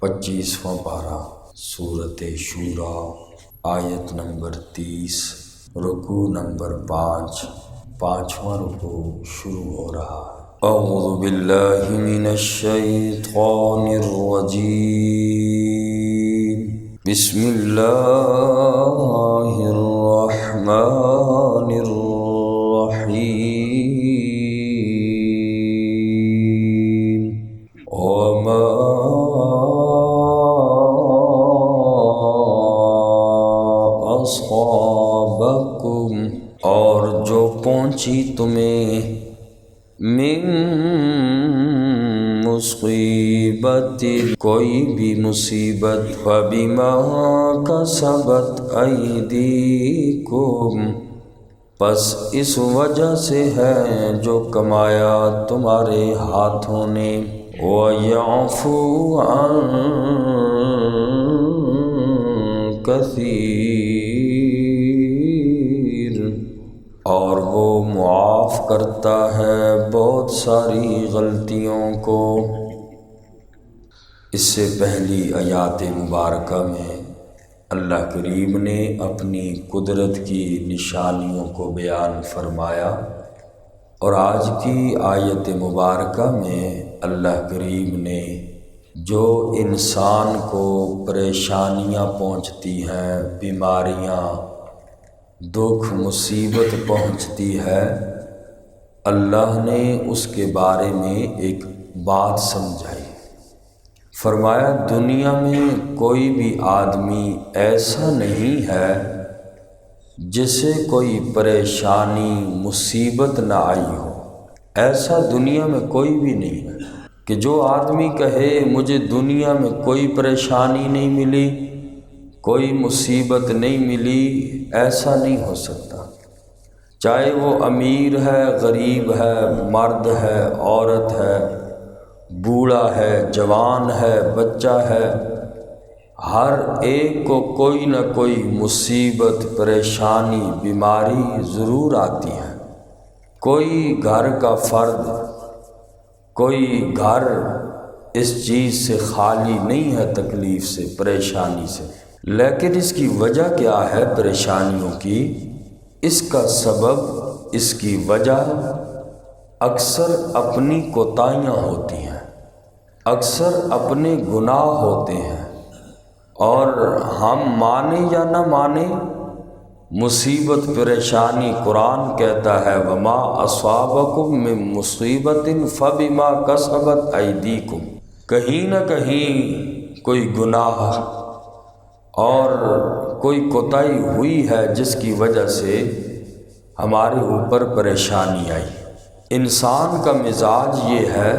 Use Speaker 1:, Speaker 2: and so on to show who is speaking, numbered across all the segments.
Speaker 1: 25واں پارہ سورۃ شورى آیت نمبر 30 رکوع نمبر 5 5واں رکوع شروع ہو رہا ہے۔ اعوذ باللہ من الشیطان الرجیم بسم اللہ الرحمن الرحیم وما اصابکم اور جو پہنچی تمہیں من مصیبت کوئی بھی مصیبت فبما کسبت ایدیکم پس اس وجہ سے ہے جو کمایا تمہارے ہاتھوں نے وَيَعْفُو عَن کثیر اور وہ معاف کرتا ہے بہت ساری غلطیوں کو۔ اس سے پہلی آیات مبارکہ میں اللہ کریم نے اپنی قدرت کی نشانیوں کو بیان فرمایا، اور آج کی آیت مبارکہ میں اللہ کریم نے جو انسان کو پریشانیاں پہنچتی ہیں، بیماریاں، دکھ مصیبت پہنچتی ہے، اللہ نے اس کے بارے میں ایک بات سمجھائی۔ فرمایا دنیا میں کوئی بھی آدمی ایسا نہیں ہے جسے کوئی پریشانی مصیبت نہ آئی ہو۔ ایسا دنیا میں کوئی بھی نہیں ہے کہ جو آدمی کہے مجھے دنیا میں کوئی پریشانی نہیں ملی، کوئی مصیبت نہیں ملی، ایسا نہیں ہو سکتا۔ چاہے وہ امیر ہے، غریب ہے، مرد ہے، عورت ہے، بوڑھا ہے، جوان ہے، بچہ ہے، ہر ایک کو کوئی نہ کوئی مصیبت، پریشانی، بیماری ضرور آتی ہے۔ کوئی گھر کا فرد، کوئی گھر اس چیز سے خالی نہیں ہے، تکلیف سے، پریشانی سے۔ لیکن اس کی وجہ کیا ہے پریشانیوں کی؟ اس کا سبب، اس کی وجہ اکثر اپنی کوتاہیاں ہوتی ہیں، اکثر اپنے گناہ ہوتے ہیں، اور ہم مانیں یا نہ مانیں مصیبت، پریشانی، قرآن کہتا ہے وما اصابکم من مصیبت فبما کسبت ایدیکم، کہیں نہ کہیں کوئی گناہ اور کوئی کوتاہی ہوئی ہے جس کی وجہ سے ہمارے اوپر پریشانی آئی۔ انسان کا مزاج یہ ہے،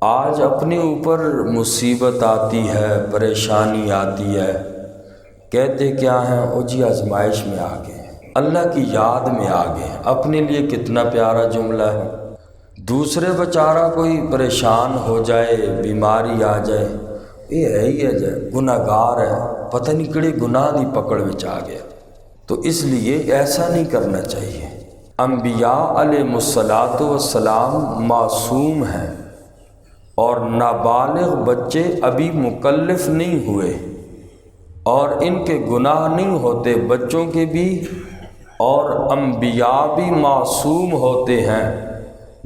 Speaker 1: آج اپنے اوپر مصیبت آتی ہے، پریشانی آتی ہے، کہتے کیا ہیں او جی آزمائش میں آ گئے، اللہ کی یاد میں آ گئے۔ اپنے لیے کتنا پیارا جملہ ہے۔ دوسرے بیچارہ کوئی پریشان ہو جائے، بیماری آ جائے، یہ ہے ہی ہے جائے گناہ گار ہے، پتہ نہیں کڑے گناہ دی پکڑ وچ آ گیا۔ تو اس لیے ایسا نہیں کرنا چاہیے۔ انبیاء علیہ السلام معصوم ہیں، اور نابالغ بچے ابھی مکلف نہیں ہوئے، اور ان کے گناہ نہیں ہوتے، بچوں کے بھی، اور انبیاء بھی معصوم ہوتے ہیں،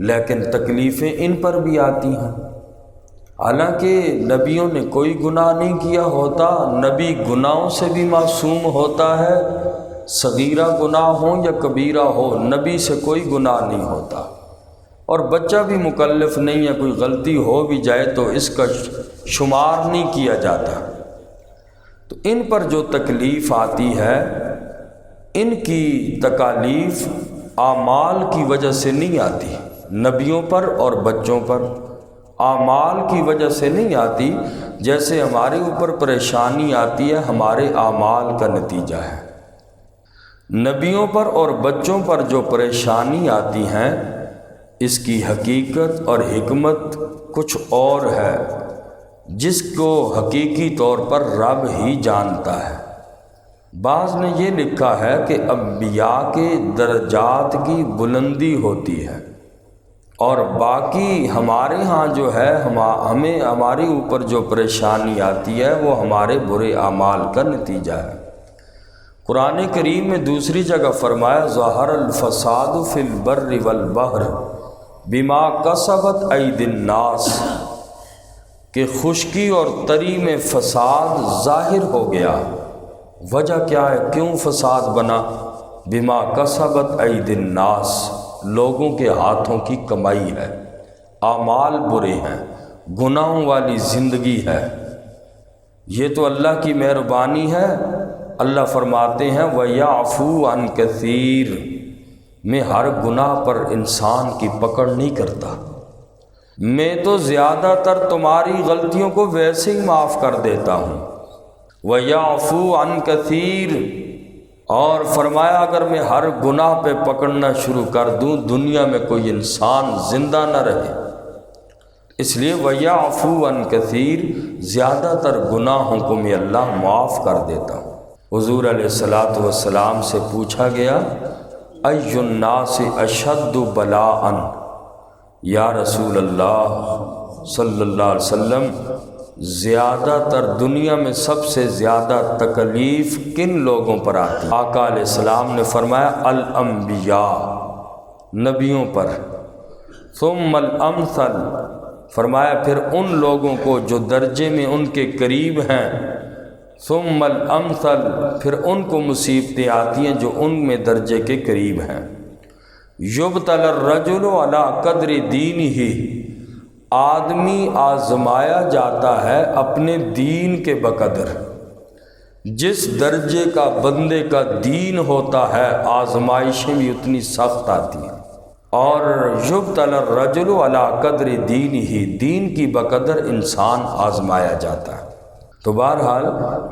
Speaker 1: لیکن تکلیفیں ان پر بھی آتی ہیں۔ حالانکہ نبیوں نے کوئی گناہ نہیں کیا ہوتا، نبی گناہوں سے بھی معصوم ہوتا ہے، صغیرہ گناہ ہو یا کبیرہ ہو، نبی سے کوئی گناہ نہیں ہوتا، اور بچہ بھی مکلف نہیں ہے، کوئی غلطی ہو بھی جائے تو اس کا شمار نہیں کیا جاتا۔ تو ان پر جو تکلیف آتی ہے، ان کی تکالیف اعمال کی وجہ سے نہیں آتی، نبیوں پر اور بچوں پر اعمال کی وجہ سے نہیں آتی۔ جیسے ہمارے اوپر پریشانی آتی ہے، ہمارے اعمال کا نتیجہ ہے۔ نبیوں پر اور بچوں پر جو پریشانی آتی ہیں، اس کی حقیقت اور حکمت کچھ اور ہے، جس کو حقیقی طور پر رب ہی جانتا ہے۔ بعض نے یہ لکھا ہے کہ انبیاء کے درجات کی بلندی ہوتی ہے، اور باقی ہمارے ہاں جو ہے ہمیں ہمارے اوپر جو پریشانی آتی ہے وہ ہمارے برے اعمال کا نتیجہ ہے۔ قرآن کریم میں دوسری جگہ فرمایا ظہر الفساد فی البر والبحر بما کسبت ایدی الناس، کہ خشکی اور تری میں فساد ظاہر ہو گیا۔ وجہ کیا ہے؟ کیوں فساد بنا؟ بما کسبت ایدی الناس، لوگوں کے ہاتھوں کی کمائی ہے، اعمال برے ہیں، گناہوں والی زندگی ہے۔ یہ تو اللہ کی مہربانی ہے۔ اللہ فرماتے ہیں وَيَعْفُو عَنْ كَثِيرٍ، میں ہر گناہ پر انسان کی پکڑ نہیں کرتا، میں تو زیادہ تر تمہاری غلطیوں کو ویسے ہی معاف کر دیتا ہوں۔ وَيَعْفُو عَنْ كَثِيرٍ، اور فرمایا اگر میں ہر گناہ پہ پکڑنا شروع کر دوں دنیا میں کوئی انسان زندہ نہ رہے۔ اس لیے وَيَعْفُو عَنْ كَثِيرٍ، زیادہ تر گناہوں کو میں اللہ معاف کر دیتا ہوں۔ حضور علیہ السلام سے پوچھا گیا اَيُّ النَّاسِ أَشَدُّ بَلَاءً، یا رسول اللہ صلی اللہ علیہ وسلم، زیادہ تر دنیا میں سب سے زیادہ تکلیف کن لوگوں پر آتی؟ آقا علیہ السلام نے فرمایا الانبیاء، نبیوں پر، ثم الامثل، فرمایا پھر ان لوگوں کو جو درجے میں ان کے قریب ہیں، ثم الامثل، پھر ان کو مصیبتیں آتی ہیں جو ان میں درجے کے قریب ہیں۔ یبتلی الرجل علی قدر دینہ، آدمی آزمایا جاتا ہے اپنے دین کے بقدر، جس درجے کا بندے کا دین ہوتا ہے آزمائشیں بھی اتنی سخت آتی ہیں۔ اور یبتلی الرجل علی قدر دینہ، دین کی بقدر انسان آزمایا جاتا ہے۔ تو بہرحال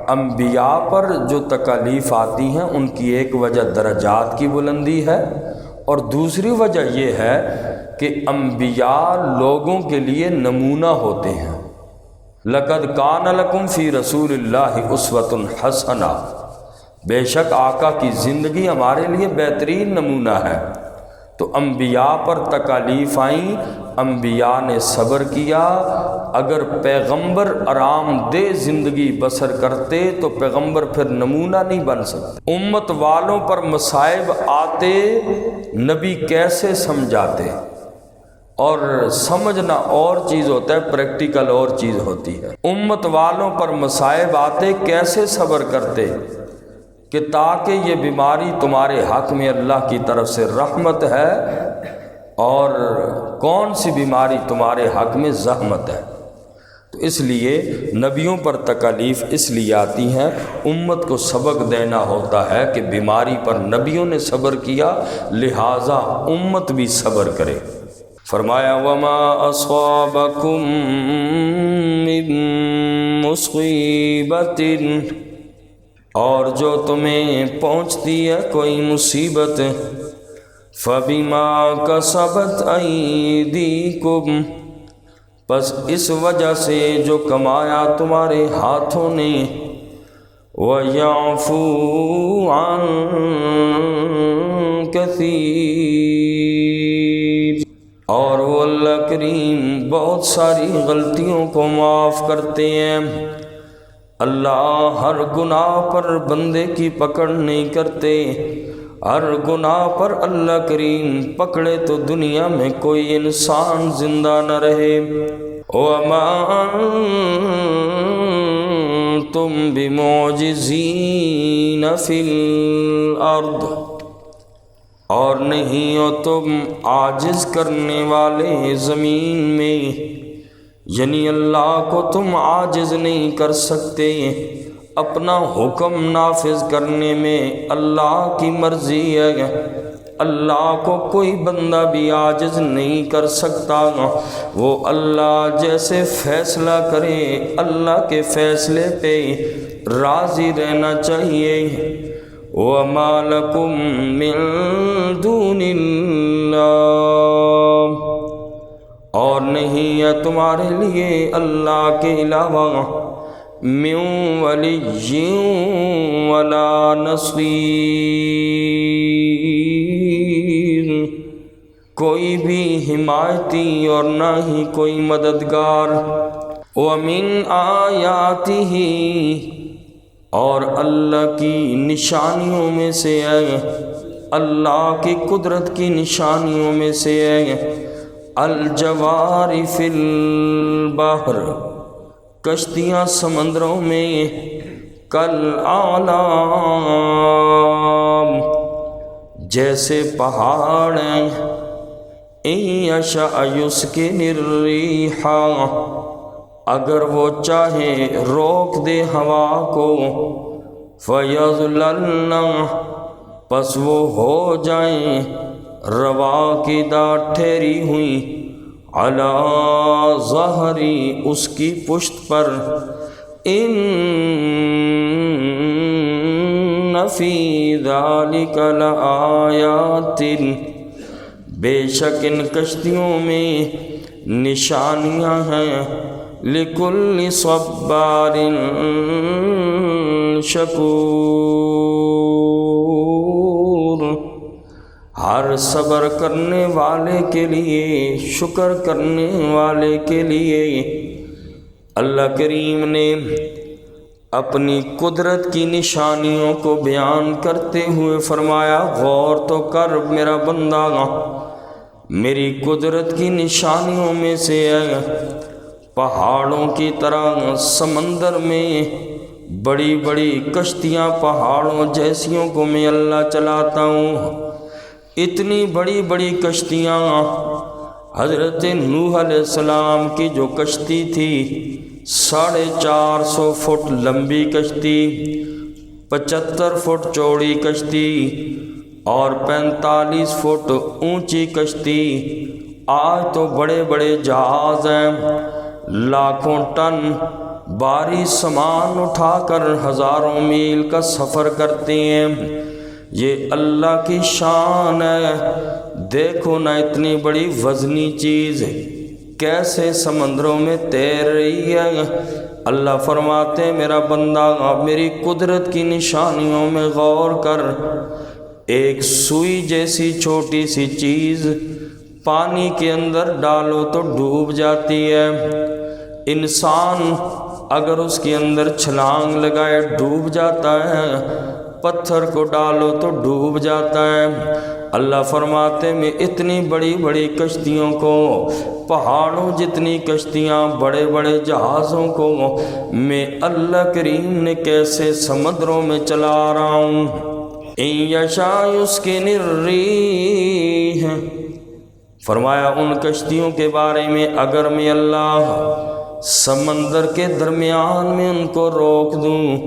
Speaker 1: انبیاء پر جو تکالیف آتی ہیں ان کی ایک وجہ درجات کی بلندی ہے، اور دوسری وجہ یہ ہے کہ انبیاء لوگوں کے لیے نمونہ ہوتے ہیں۔ لَقَدْ كَانَ لَكُمْ فِي رَسُولِ اللَّهِ أُسْوَةٌ حَسَنَةٌ، بے شک آقا کی زندگی ہمارے لیے بہترین نمونہ ہے۔ تو انبیاء پر تکالیف آئیں، انبیاء نے صبر کیا۔ اگر پیغمبر آرام دہ زندگی بسر کرتے تو پیغمبر پھر نمونہ نہیں بن سکتے۔ امت والوں پر مصائب آتے، نبی کیسے سمجھاتے؟ اور سمجھنا اور چیز ہوتا ہے، پریکٹیکل اور چیز ہوتی ہے۔ امت والوں پر مصائب آتے کیسے صبر کرتے کہ تاکہ یہ بیماری تمہارے حق میں اللہ کی طرف سے رحمت ہے، اور کون سی بیماری تمہارے حق میں زحمت ہے۔ تو اس لیے نبیوں پر تکالیف اس لیے آتی ہیں، امت کو سبق دینا ہوتا ہے کہ بیماری پر نبیوں نے صبر کیا، لہٰذا امت بھی صبر کرے۔ فرمایا وَمَا أَصَابَكُم مِّن مُّصِيبَةٍ، اور جو تمہیں پہنچتی ہے کوئی مصیبت، فَبِمَا كَسَبَتْ أَيْدِيكُمْ، پس اس وجہ سے جو کمایا تمہارے ہاتھوں نے، وَيَعْفُو عَن كَثِيرٍ، اور وہ اللہ کریم بہت ساری غلطیوں کو معاف کرتے ہیں۔ اللہ ہر گناہ پر بندے کی پکڑ نہیں کرتے، ہر گناہ پر اللہ کریم پکڑے تو دنیا میں کوئی انسان زندہ نہ رہے۔ وَمَا أَنتُم بِمُعْجِزِينَ فِي الْأَرْضِ، اور نہیں ہو تم عاجز کرنے والے زمین میں، یعنی اللہ کو تم عاجز نہیں کر سکتے۔ اپنا حکم نافذ کرنے میں اللہ کی مرضی ہے، اللہ کو کوئی بندہ بھی عاجز نہیں کر سکتا۔ وہ اللہ جیسے فیصلہ کرے اللہ کے فیصلے پہ راضی رہنا چاہیے۔ وَمَا لَكُم مِّن دُونِ اللَّهِ، اور نہیں ہے تمہارے لیے اللہ کے علاوہ من ولی ولا نصیر، کوئی بھی حمایتی اور نہ ہی کوئی مددگار۔ وَمِنْ آیاتہ، اور اللہ کی نشانیوں میں سے ہے، اللہ کی قدرت کی نشانیوں میں سے ہے، الجوار فی البحر، کشتیاں سمندروں میں، کالأعلام، جیسے پہاڑ ہیں، ان یشأ یسکن الرِّیحَ، اگر وہ چاہے روک دے ہوا کو، فَيَظْلَلْنَ، پس وہ ہو جائیں رواقدہ ٹھہری ہوئی، علی ظہری، اس کی پشت پر، ان فی ذالک لآیات، بے شک ان کشتیوں میں نشانیاں ہیں، لکل صبار شکور، ہر صبر کرنے والے کے لیے، شکر کرنے والے کے لیے۔ اللہ کریم نے اپنی قدرت کی نشانیوں کو بیان کرتے ہوئے فرمایا، غور تو کر میرا بندہ، میری قدرت کی نشانیوں میں سے ہے، پہاڑوں کی طرح سمندر میں بڑی بڑی کشتیاں پہاڑوں جیسیوں کو میں اللہ چلاتا ہوں۔ اتنی بڑی بڑی کشتیاں، حضرت نوح علیہ السلام کی جو کشتی تھی، 450 فٹ لمبی کشتی، 75 فٹ چوڑی کشتی اور 45 فٹ اونچی کشتی، آج تو بڑے بڑے جہاز ہیں، لاکھوں ٹن بھاری سامان اٹھا کر ہزاروں میل کا سفر کرتے ہیں۔ یہ اللہ کی شان ہے، دیکھو نہ اتنی بڑی وزنی چیز کیسے سمندروں میں تیر رہی ہے۔ اللہ فرماتے میرا بندہ میری قدرت کی نشانیوں میں غور کر، ایک سوئی جیسی چھوٹی سی چیز پانی کے اندر ڈالو تو ڈوب جاتی ہے، انسان اگر اس کے اندر چھلانگ لگائے ڈوب جاتا ہے، پتھر کو ڈالو تو ڈوب جاتا ہے۔ اللہ فرماتے میں اتنی بڑی بڑی کشتیوں کو، پہاڑوں جتنی کشتیاں، بڑے بڑے جہازوں کو میں اللہ کریم نے کیسے سمندروں میں چلا رہا ہوں۔ ان یشاء یسکن الرِّیحَ، فرمایا ان کشتیوں کے بارے میں اگر میں اللہ سمندر کے درمیان میں ان کو روک دوں،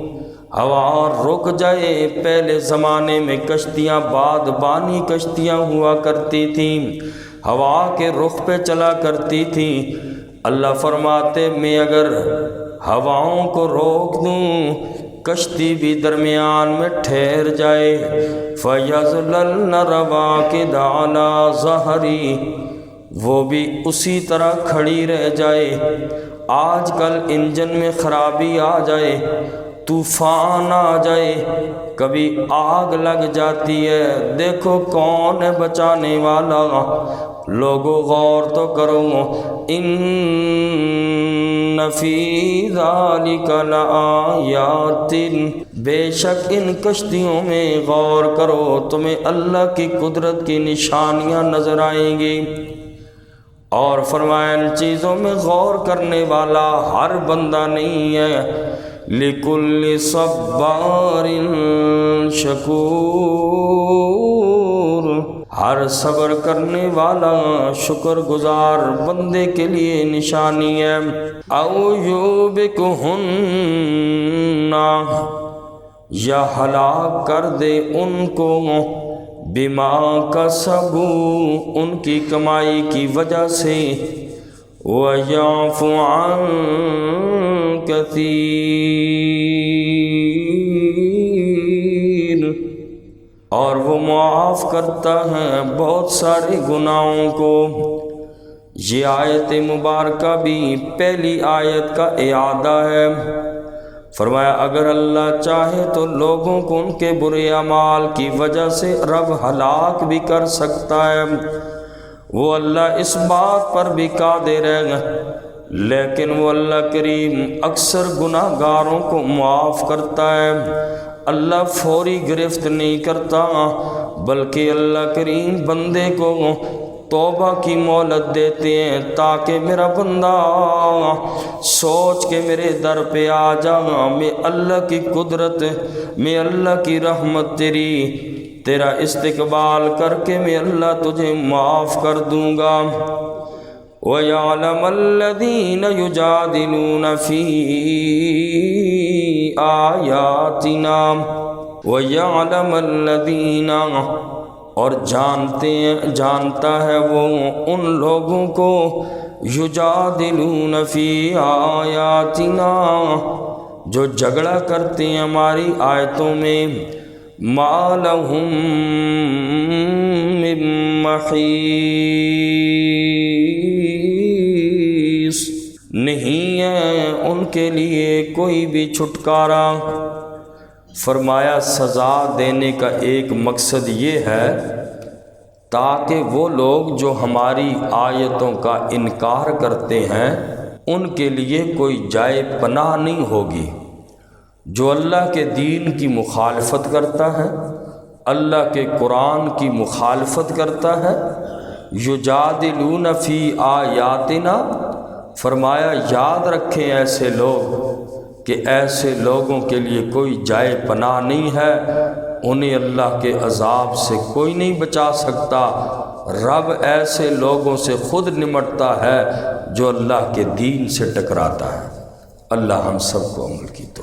Speaker 1: ہوا رک جائے۔ پہلے زمانے میں کشتیاں بادبانی کشتیاں ہوا کرتی تھیں، ہوا کے رخ پہ چلا کرتی تھیں۔ اللہ فرماتے میں اگر ہواؤں کو روک دوں، کشتی بھی درمیان میں ٹھہر جائے، فَيَظْلَلْنَ رَوَاقِدَ عَلَى ظَهْرِهِ، وہ بھی اسی طرح کھڑی رہ جائے۔ آج کل انجن میں خرابی آ جائے، طوفان آ جائے، کبھی آگ لگ جاتی ہے، دیکھو کون ہے بچانے والا؟ لوگوں غور تو کرو، ان فی ذالک لآیات، بے شک ان کشتیوں میں غور کرو تمہیں اللہ کی قدرت کی نشانیاں نظر آئیں گی۔ اور فرمایا ان چیزوں میں غور کرنے والا ہر بندہ نہیں ہے، لِكُلِّ صَبَّارٍ شَكُورٍ، ہر صبر کرنے والا شکر گزار بندے کے لیے نشانی ہے۔ اَوْ يُوبِقْهُنَّ، یا ہلاک کر دے ان کو، بما کسبوا، ان کی کمائی کی وجہ سے، وَيَعْفُ عَنْ كَثِيرٍ، اور وہ معاف کرتا ہے بہت سارے گناہوں کو۔ یہ آیت مبارکہ بھی پہلی آیت کا اعادہ ہے۔ فرمایا اگر اللہ چاہے تو لوگوں کو ان کے برے اعمال کی وجہ سے رب ہلاک بھی کر سکتا ہے، وہ اللہ اس بات پر بھی قادر ہے، لیکن وہ اللہ کریم اکثر گناہ گاروں کو معاف کرتا ہے۔ اللہ فوری گرفت نہیں کرتا، بلکہ اللہ کریم بندے کو توبہ کی مہلت دیتے ہیں تاکہ میرا بندہ سوچ کے میرے در پہ آ جا، میں اللہ کی قدرت، میں اللہ کی رحمت تیرا استقبال کر کے میں اللہ تجھے معاف کر دوں گا۔ وَيَعْلَمَ الَّذِينَ يُجَادِلُونَ فِي آيَاتِنَا وَيَعْلَمَ الَّذِينَ، اور جانتا ہے وہ ان لوگوں کو یجادلون فی آیاتنا جو جھگڑا کرتے ہیں ہماری آیتوں میں، ما لہم من محیص، نہیں ہے ان کے لیے کوئی بھی چھٹکارا۔ فرمایا سزا دینے کا ایک مقصد یہ ہے تاکہ وہ لوگ جو ہماری آیتوں کا انکار کرتے ہیں ان کے لیے کوئی جائے پناہ نہیں ہوگی۔ جو اللہ کے دین کی مخالفت کرتا ہے، اللہ کے قرآن کی مخالفت کرتا ہے، یجادلون فی آیاتنا، فرمایا یاد رکھیں ایسے لوگ کہ ایسے لوگوں کے لیے کوئی جائے پناہ نہیں ہے، انہیں اللہ کے عذاب سے کوئی نہیں بچا سکتا۔ رب ایسے لوگوں سے خود نمٹتا ہے جو اللہ کے دین سے ٹکراتا ہے۔ اللہ ہم سب کو عمل کی توفیق